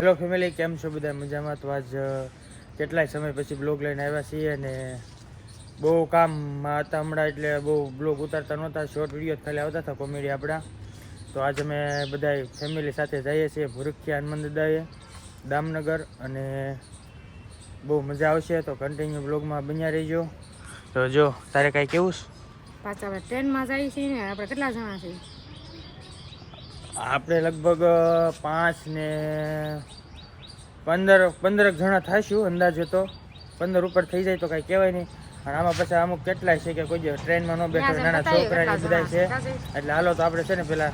Hello family, કેમ છો બધા? મજામાં? તો આજ કેટલાય સમય પછી બ્લોગ લઈને આવ્યા છીએ અને બહુ કામમાં હતા હમણાં, એટલે બહુ બ્લોગ ઉતારતા નહોતા. શોર્ટ વિડીયો ખાલી આવતા હતા કોમેડી આપણા. તો આજ અમે બધા ફેમિલી સાથે જઈએ છીએ ભૂરખિયા હનુમાન દાદાએ દામનગર, અને બહુ મજા આવશે. તો કન્ટિન્યુ બ્લોગમાં બન્યા રહીજો. તો જો તારે કાંઈ કેવું છે? પાછા આપણે ટ્રેનમાં જઈએ છીએ ને. આપણે કેટલા જણા છીએ? આપણે લગભગ 5 ને 15 જણા થઈશું અંદાજે. તો 15 ઉપર થઈ જાય તો કાંઈ કહેવાય નહીં. અને આમાં પછી અમુક કેટલાય છે કે કોઈ ટ્રેનમાં ન બેઠો, નાના છોકરા એ બધા છે. એટલે હાલો તો આપણે છે ને પેલા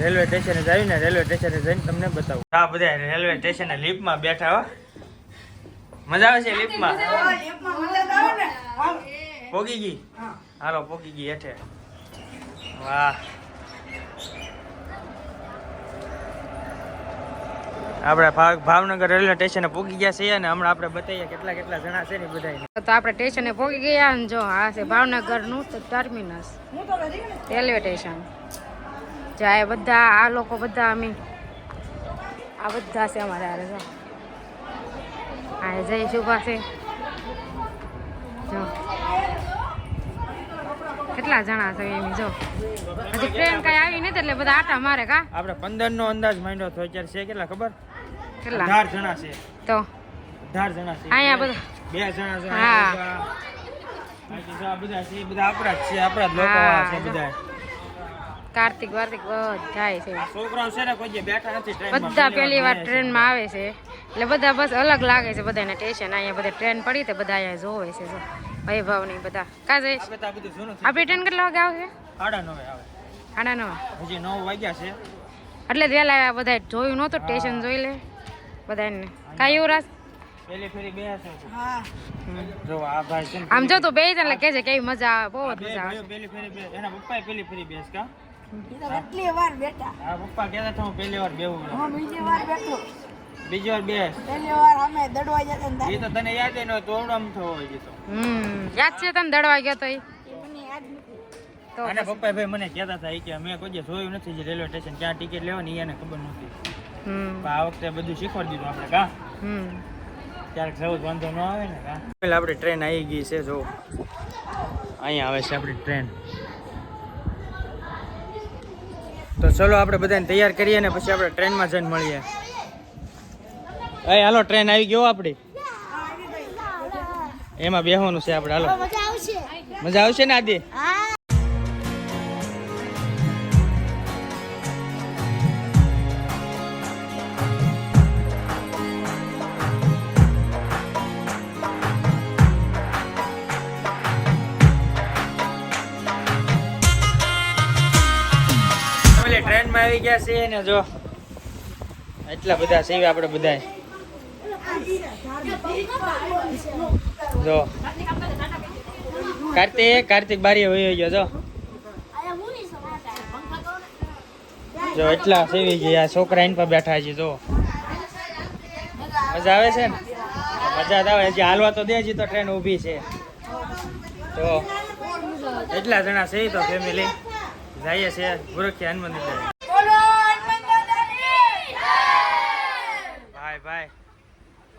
રેલવે સ્ટેશને જઈએ ને, રેલવે સ્ટેશને જઈને તમને બતાવું. આ બધા રેલવે સ્ટેશને લિફ્ટમાં બેઠા. હો, મજા આવે છે લિફ્ટમાં? પોગી ગઈ? હાલો પોગી ગઈ હેઠે. વાહ, આપણે ભાવનગર રેલવે સ્ટેશને પહોંચી ગયા છીએ અને હમણાં આપણે બતાવીએ કેટલા જણા છે ને બધા. તો આપણે સ્ટેશને પહોંચી ગયા અને જો આ છે ભાવનગરનું ટર્મિનસ રેલવે સ્ટેશન. જાય બધા આ લોકો બધા અમે આ બધા છે અમારે હારે. જો આ જઈશ ઉભા છે. જો કેટલા જણા છે એમ. જો હજી ટ્રેન કઈ આવી નથી એટલે બધા આટા મારે. કા આપણે 15 નો અંદાજ માંડ્યો તો અત્યારે છે કેટલા ખબર? કેટલા? 18 જણા છે. તો 18 જણા છે. અહીંયા બધા 2 જણા છે. હા, બાકી જો આ બધા છે, બધા આપણા જ છે, આપણા જ લોકો છે બધા. કાર્તિક વાર્તિક બધા છે. છોકરાઓ છે ને કોઈ બેઠા નથી ટ્રેનમાં, બધા પહેલી વાર ટ્રેનમાં આવે છે એટલે બધા બસ અલગ લાગે છે બધાને સ્ટેશન. અહીંયા બધા ટ્રેન પડી તો બધા અહીંયા જોવે છે. જો વૈભવ ની બધા કા જઈશ. આપણી ટ્રેન કેટલા વાગે આવશે? 9:30 આવે. 9:30 હજી 9 વાગ્યા છે એટલે વહેલા આવ્યા. બધા જોયું નહોતું સ્ટેશન, જોઈ લે બધાને. કાંઈ યુવરાજ પેલી ફેરી બેસે છે. હા, જો આ ભાઈ છે આમ જો તો બે એટલે કે છે કેવી મજા આવે, બહુ જ મજા આવે. પેલી ફેરી બે એના પપ્પાએ પેલી ફેરી બેસ કા કેટલી વાર બેઠા? હા, પપ્પા કહેતા હતા હું પહેલી વાર બેહું. હું બીજી વાર બેઠો. બીજી વાર બેસ. પહેલી વાર અમે દડવા જતા ને એ તો તને યાદ ન હોય, તોડમ થવો હોય તો. યાદ છે તને દડવા ગયો તો? મને યાદ નથી. તો અને પપ્પા ભાઈ મને કહેતા હતા કે મેં કોઈ જોયું નથી જે રેલવે સ્ટેશન ક્યાં ટિકિટ લેવાની એને ખબર નથી. આ વખતે બધું શીખવાડી દીધું આપણે. કા ક્યારેક જવું વાંધો ન આવે ને. કા પેલા આપણી ટ્રેન આવી ગઈ છે. જો અહીંયા આવે છે આપણી ટ્રેન. તો ચલો આપણે બધાને તૈયાર કરીએ ને પછી આપણે ટ્રેનમાં જઈને મળીએ. હાલો ટ્રેન આવી ગયો આપણી. એમાં બેસવાનું છે આપણે. હાલો મજા આવશે ને આદિ? ટ્રેનમાં આવી ગયા છે ને. જો એટલા બધા છે આપણે બધા. જો કાર્તિક બારી વહી ગયો. જો એટલા સેવી ગયા છોકરા એની પર બેઠા છે. જો મજા આવે છે ને? મજા આવે. હજી હાલવા તો દે, હજી તો ટ્રેન ઊભી છે. તો એટલા જણા છે તો ફેમિલી જઈએ છે ભૂરખિયા હનુમાન દાદા. ભાઈ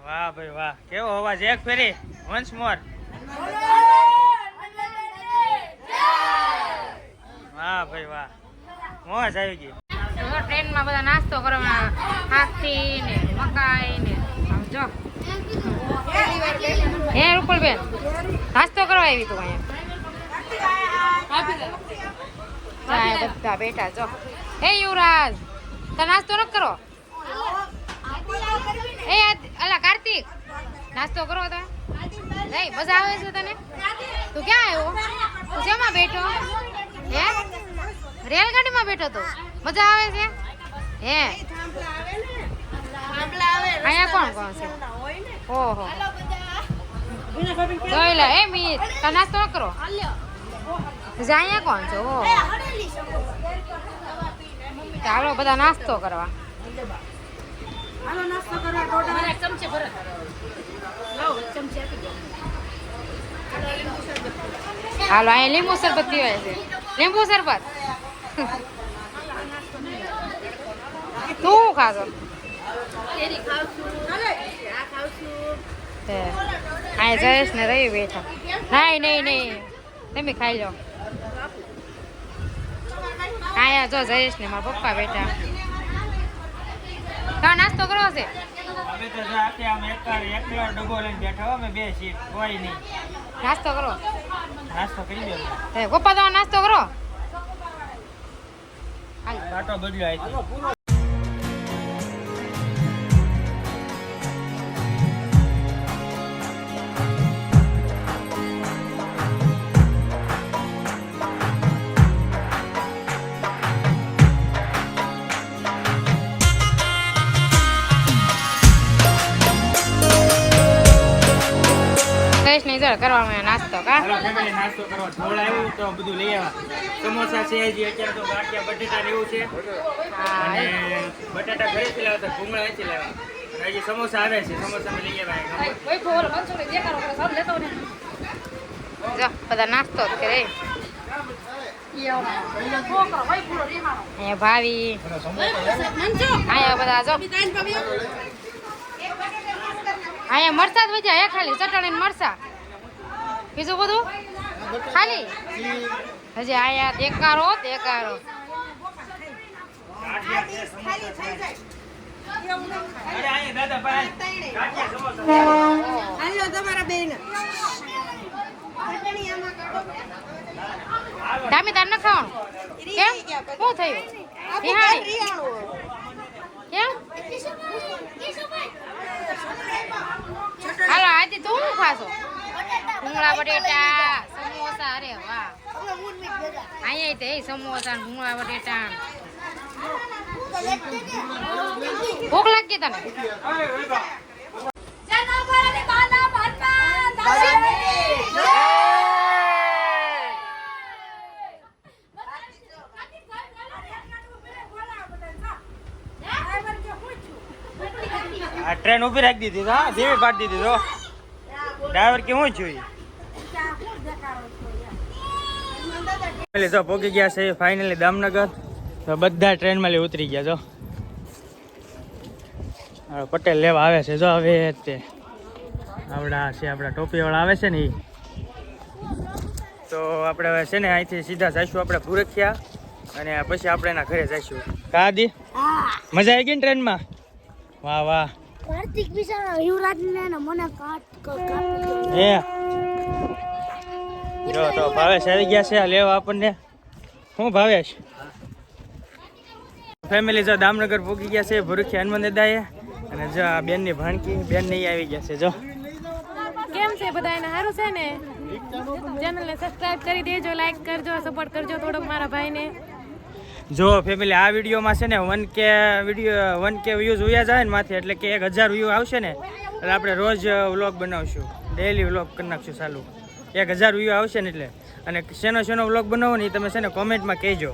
વાહ ભાઈ વાહ, કેવો અવાજ! એક ફેરી વન્સ મોર. વાહ ભાઈ વાહ, મોજ આવી ગઈ. ટ્રેનમાં બધા નાસ્તો કરવા, હાથી ને મકાઈ ને. જો હે રૂપલબેન નાસ્તો કરવા આવી તું અહીંયા. બધા બેઠા. જો હે યુવરાજ તો નાસ્તો ન કરો? એ અલા કાર્તિક નાસ્તો કરો તો નહીં. મજા આવે છે તને? તું ક્યાં આવ્યો? તું શેમાં બેઠો? હે રેલગાડીમાં બેઠો તો? મજા આવે છે હે? અહીંયા કોણ છે? ઓહો જોઈ લે. એ મીત તો નાસ્તો ન કરો? અહીંયા કોણ છે? ઓહો ચાલો બધા નાસ્તો કરવા. હાલો અહીંયા લીંબુ શરબત પીવાય છે. લીંબુ શરબત તું ખાશો? અહીંયા જયેશ ને રવિ બેઠા. નહીં તમે ખાઈ જાઓ. અહીંયા જો જયેશ ને મારા પપ્પા બેઠા. કા નાસ્તો કરવો છે? અમે તો જો આખે આમ એકલો ડબ્બો લઈને બેઠા હો, અમે બે સીટ કોઈ નહીં. નાસ્તો કરો. નાસ્તો કરી દો. પપ્પા તમે નાસ્તો કરો. કાંટો બદલ્યો અહીંથી. કરવામાં નાસ્તો કા હાલો ફેમિલી નાસ્તો કરવા ઢોળ આવ્યું તો બધું લઈ આવ્યા. સમોસા છે હજી અત્યારે તો ગાંઠિયા બટેટા ને એવું છે. અને બટાટા ઘરેથી લાવતા, ભૂંગળા અહીંથી લાવ્યા. હજી સમોસા આવે છે, સમોસા લઈ આવ્યા. જો બધા નાસ્તો જ કરે. અહીંયા ભાવી અહીંયા બધા જો અહીંયા મરચા જ વધ્યા હે, ખાલી ચટણી ને મરચા, બીજું બધું ખાલી. હજી અહીંયા દેકારો ટામી તાર ન ખાવાનું કેમ? શું થયું? રિહાણી કેમ? હાલો આજે તું શું ખાશો? ભૂંગળા બટેટા સમોસા. અરે વાહ, અહીંયા તે સમોસા ભૂંગળા બટેટા. ભૂખ લાગી તને? આ ટ્રેન ઊભી રાખી દીધી, હા ધીમી પાડી દીધી. તો ડ્રાઈવર કે હું છું તો પહોંચી ગયા છે ફાઇનલી દામનગર. તો બધા ટ્રેનમાં ઉતરી ગયા. જો પટેલ લેવા આવે છે. જો હવે તે આપણા ટોપીવાળા આવે છે ને એ. તો આપણે હવે છે ને અહીંથી સીધા જઈશું આપણે ભૂરખિયા, અને પછી આપણે એના ઘરે જઈશું. કાદી મજા આવી ગઈ ને ટ્રેનમાં? વાહ વાહ. કાર્તિક બિચારા યુવરાજ ને મને હે જો તો ભાવેશ આવી ગયા છે લેવા આપણને. શું ભાવેશ? ફેમિલી જો દામનગર પહોંચી ગયા છે ભૂરખિયા હનુમાન દાદાએ. અને જો આ બેનની ભાણકી બેન નહીં આવી ગયા છે. જો કેમ છે બધાને? સારું છે ને? ચેનલને સબસ્ક્રાઇબ કરી દેજો, લાઈક કરજો, સપોર્ટ કરજો થોડોક મારા ભાઈને. જો ફેમિલી આ વિડીયોમાં છે ને 1K વ્યૂઝ ઉયા જાય ને માથે, એટલે કે 1000 વ્યૂ આવશે ને એટલે આપણે રોજ વ્લોગ બનાવશું, ડેઈલી વ્લોગ કરી નાખશું ચાલુ. 1000 વ્યૂ આવશે ને એટલે. અને શેનો વ્લોગ બનાવો ને એ તમે છે ને કોમેન્ટમાં કહેજો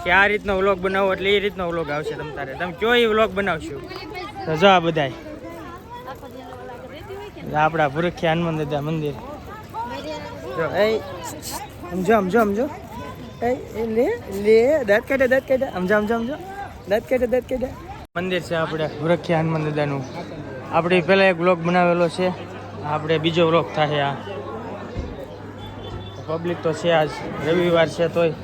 કે આ રીતનો વ્લોગ બનાવો, એટલે એ રીતનો વ્લોગ આવશે તમે કયો એ વ્લોગ બનાવશું. તો જો આ બધાય આપણા ભૂરખિયા હનુમાન દાદા મંદિર. જો સમજો લે દાંત કાઢે સમજો દાંત કાઢે. મંદિર છે આપણે ભૂરખિયા હનુમાન દાદાનું. આપણે પહેલાં એક વ્લોગ બનાવેલો છે, આપણે બીજો વ્લોગ થાય. આ પબ્લિક તો છે, આજ રવિવાર છે તોય.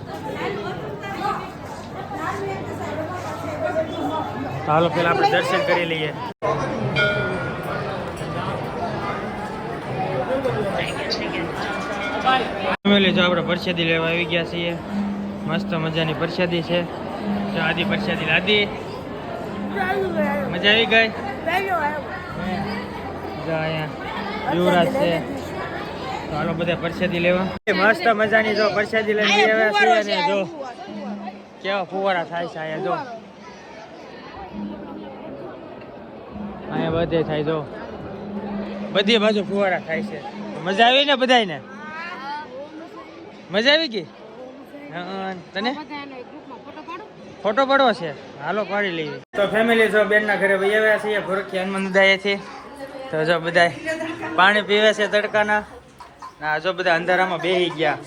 હાલો પેલા આપણે દર્શન કરી લઈએ. ફેમિલી જો આપણે પ્રસાદી લેવા આવી ગયા છીએ. મસ્ત મજાની પ્રસાદી છે. જો આદિ પ્રસાદી લાદી. મજા આવી ગઈ? જો અહીંયા યુવરાજ છે. તો હાલો બધા પ્રસાદી લેવા. મસ્ત મજાની જો પ્રસાદી લઈને આવ્યા છીએ. અને જો કેવા ફુવારા થાય છે અહીંયા. જો અહીંયા બધે થાય. જો બધી બાજુ ફુવારા થાય છે. મજા આવી ને બધાને? મજા આવી ગઈ? તને ફોટો પાડવો છે? હાલો પાડી લઈએ. તો ફેમિલી જો બેનના ઘરે વહી આવ્યા છીએ ભૂરખિયા હનુમાન દાદાએથી. તો જો બધા પાણી પીવે છે તડકાના. ના જો બધા અંધારામાં બેસી ગયા,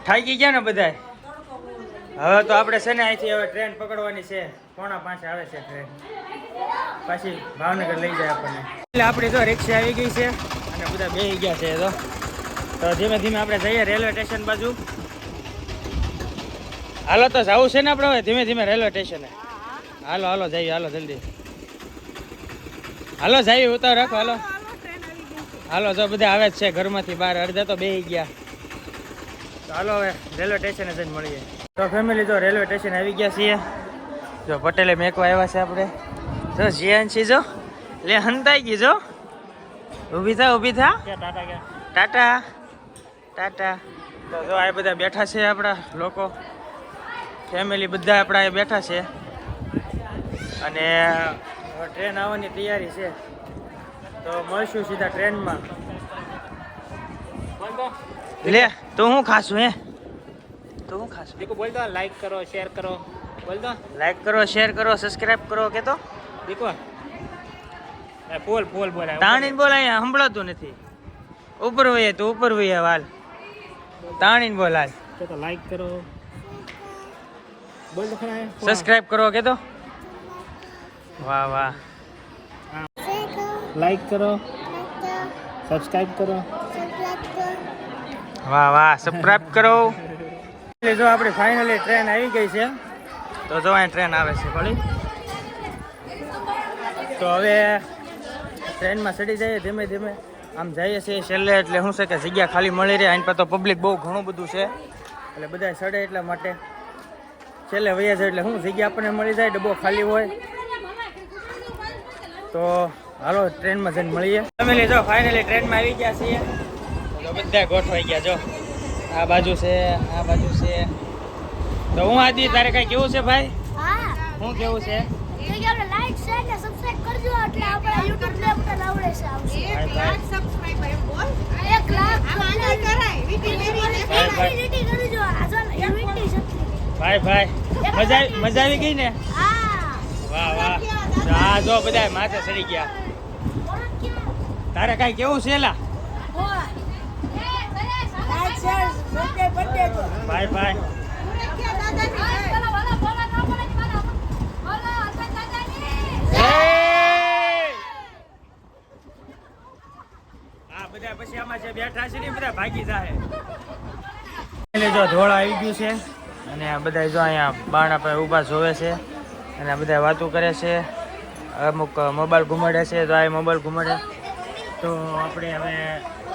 થાકી ગયા ને બધા. હવે તો આપણે છે ને અહીંથી હવે ટ્રેન પકડવાની છે. 4:45 આવે છે ટ્રેન, પાછી ભાવનગર લઈ જાય આપણને. એટલે આપણી તો રિક્ષા આવી ગઈ છે અને બધા બેસી ગયા છે. તો ધીમે ધીમે આપણે જઈએ રેલવે સ્ટેશન બાજુ. હાલો તો જવું છે ને આપણે હવે ધીમે ધીમે રેલવે સ્ટેશને. હાલો હાલો જઈએ, હાલો જલ્દી હાલો જઈએ, ઉતાર રાખો. હાલો હાલો, જો બધા આવે જ છે ઘરમાંથી બહાર, અડધા તો બેસી ગયા. તો હાલો હવે રેલવે સ્ટેશને જઈને મળીએ. તો ફેમિલી જો રેલવે સ્ટેશન આવી ગયા છીએ. જો પટેલે મેકવા આવ્યા છે આપણે. જો જીયાનસી જો લે હંતાઈ ગઈ. જો ઊભી થા, ઊભી થા. ટાટા ટાટા. તો જો આ બધા બેઠા છે આપણા લોકો, ફેમિલી બધા આપણા એ બેઠા છે અને ટ્રેન આવવાની તૈયારી છે. તો મળશું સીધા ટ્રેનમાં. લે તું શું ખાશું હે? તું શું ખાશું? देखो बोल दो लाइक करो शेयर करो बोल दो લાઈક કરો, શેર કરો, સબસ્ક્રાઇબ કરો કે તો देखो बोल बोल बोला તાણીને બોલ, અહીંયા સંભળાતું નથી. ઉપર વઈએ તો ઉપર વઈએ વાલ, તાણીને બોલ હાલ. तो लाइक करो बोल दो खड़ा है સબસ્ક્રાઇબ કરો કે તો. વાહ વાહ. लाइक करो सब्सक्राइब करो વાહ વાહ, સબસ્ક્રાઇબ કરો. એટલે જો આપણી ફાઇનલી ટ્રેન આવી ગઈ છે. તો જો અહીં ટ્રેન આવે છે ભળી. તો હવે ટ્રેનમાં ચડી જઈએ ધીમે ધીમે. આમ જઈએ છીએ છેલ્લે, એટલે શું છે કે જગ્યા ખાલી મળી રહે. અહીં પર તો પબ્લિક બહુ ઘણું બધું છે, એટલે બધા ચડે એટલા માટે છેલ્લે વયા જાય, એટલે શું જગ્યા આપણને મળી જાય, ડબ્બો ખાલી હોય. તો હાલો ટ્રેનમાં જઈને મળીએ. ફેમિલી જો ફાઇનલી ટ્રેનમાં આવી ગયા છીએ. તો બધા ગોઠવાઈ ગયા. જો આ બાજુ છે, આ બાજુ છે. તો હું આદિ, તારે કઈ કેવું છે ભાઈ? હા, શું કેવું છે? તો કે આપણે લાઈક શેર ને સબસ્ક્રાઇબ કરજો એટલે આપણા YouTube ને ઉપર આવડે છે આવશે. 1 લાખ સબસ્ક્રાઇબર બોલ 1 લાખ આને કરાય વીટી કરજો. આ જો વીટી શક્તિ. ભાઈ ભાઈ, મજા આવી ગઈ ને? હા, વાહ વાહ. તો આ જો બધા માથે ચડી ગયા. તારે કઈ કેવું છે લા? લાઈક શેર સબસ્ક્રાઇબ કરી દેજો. ભાઈ ભાઈ. આ બધા પછી આમાં જે બેઠા છે ને બધા ભાગી જાય. એટલે જો ધોળ આવી ગયું છે અને આ બધા જો અહીંયા બાણા પર ઊભા જોવે છે અને આ બધા વાતો કરે છે. અમુક મોબાઈલ ઘુમાડે છે, તો આ મોબાઈલ ઘુમાડે. તો આપણે હવે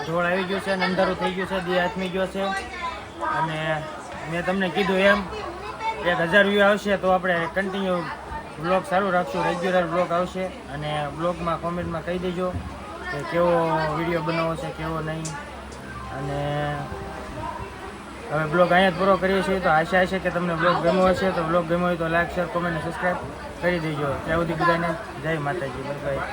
ધોળ આવી ગયું છે અને અંધારું થઈ ગયું છે, દી આથમી ગયો છે. અને મેં તમને કીધું એમ 1000 વ્યૂ આવશે તો આપણે કન્ટિન્યુ બ્લોગ સારું રાખશું, રેગ્યુલર બ્લોગ આવશે. અને બ્લોગમાં કોમેન્ટમાં કહી દેજો કે કેવો વિડીયો બનાવવો છે, કેવો નહીં. અને હવે બ્લોગ અહીંયા જ પૂરો કરીએ છીએ. તો આશા છે કે તમને બ્લોગ ગમ્યો હશે. તો બ્લોગ ગમ્યો હોય તો લાઈક શેર કોમેન્ટ સબસ્ક્રાઈબ કરી દેજો. ત્યાં સુધી બધાને જય માતાજી, બાય બાય.